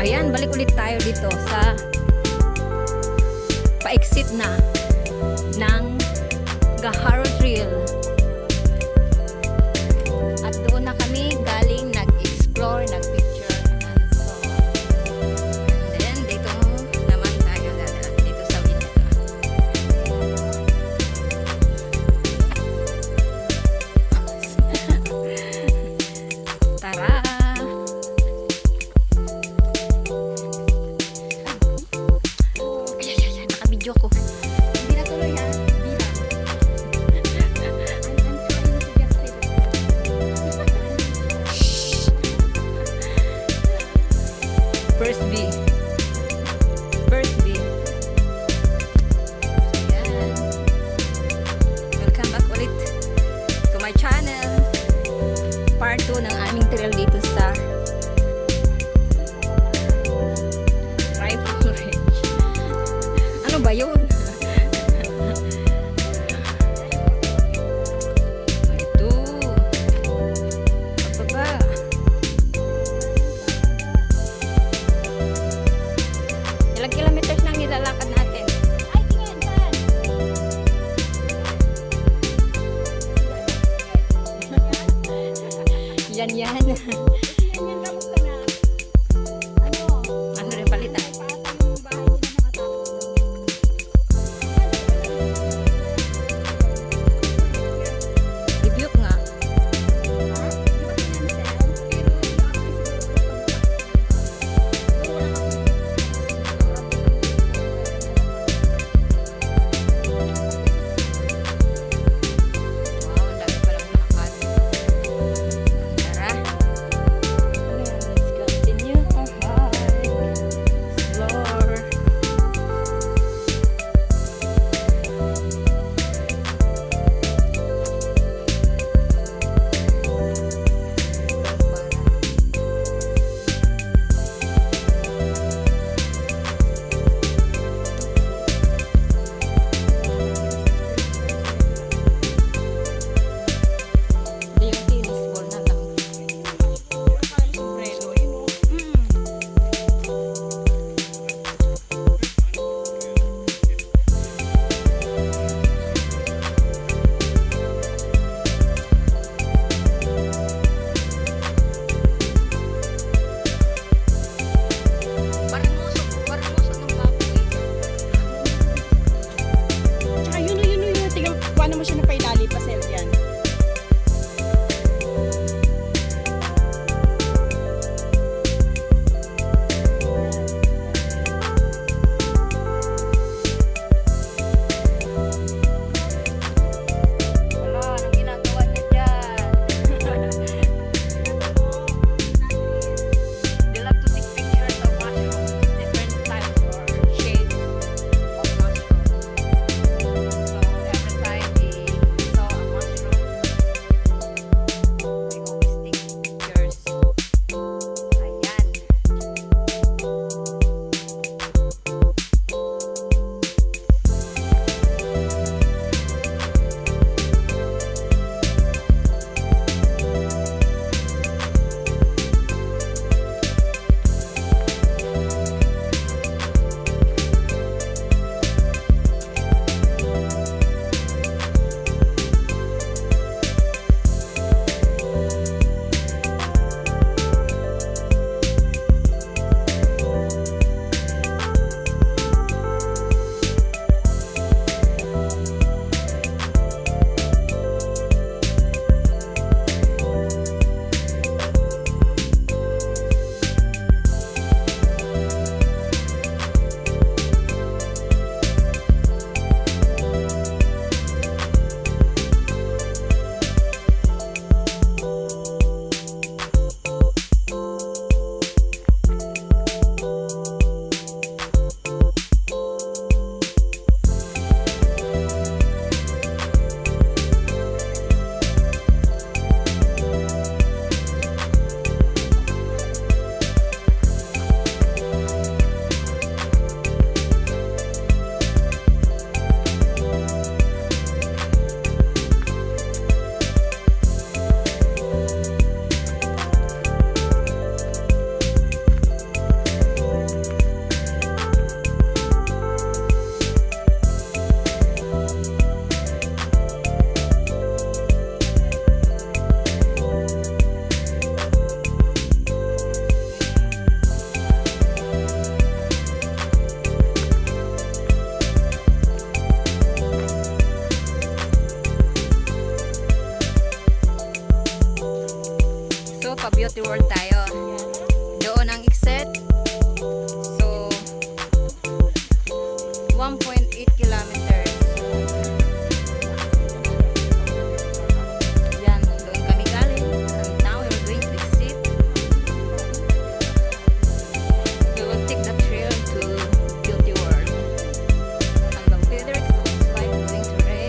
Ayan, balik ulit tayo dito sa pa-exit na ng Gaharo Trail. At doon na kami galing nag-explore, nag-picture. So, and then dito naman tayo dadaan dito sa window. Tara! Nakabidyo ko. Hindi na tuloy ha. First B. First B. Ayan. Welcome back ulit to my channel. Part 2 ng aming trail dito sa Riffle Range. Ano ba yun? Ito. Pababa. Ilang kilometers nang nilalakad natin? Ay, tingin, saan? Yan. Ano rin palitan? Rebuke nga. Beauty World tayo. Doon ang exit. So, 1.8 kilometers. Yan, doon kami galing. And now we're going to exit. We will take the trail to Beauty World. And the weather looks like it's going to rain.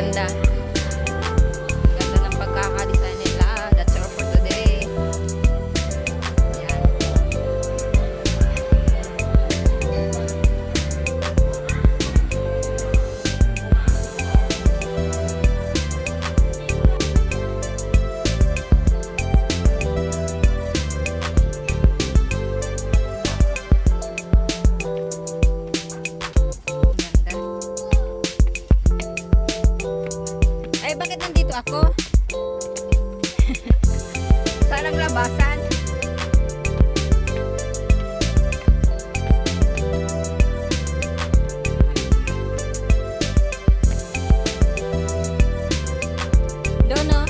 ganda. Ganda ng pagkakadesign nila. That's all for today. Yan. Ay, bakit nandito ako? Saan ang labasan? Doon, no?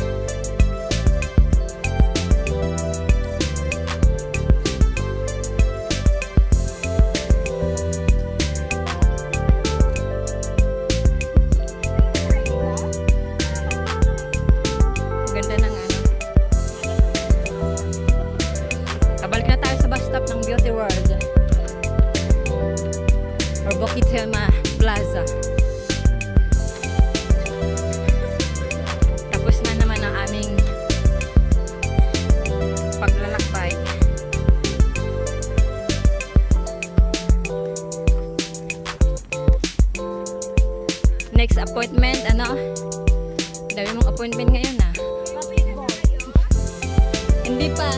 Ganda ng ano. Kabalik na tayo sa bus stop ng Beauty World or Bukitema Plaza. Tapos na naman ang aming paglalakbay. Next appointment, ano? Dami mong appointment ngayon, ah. Hindi pa.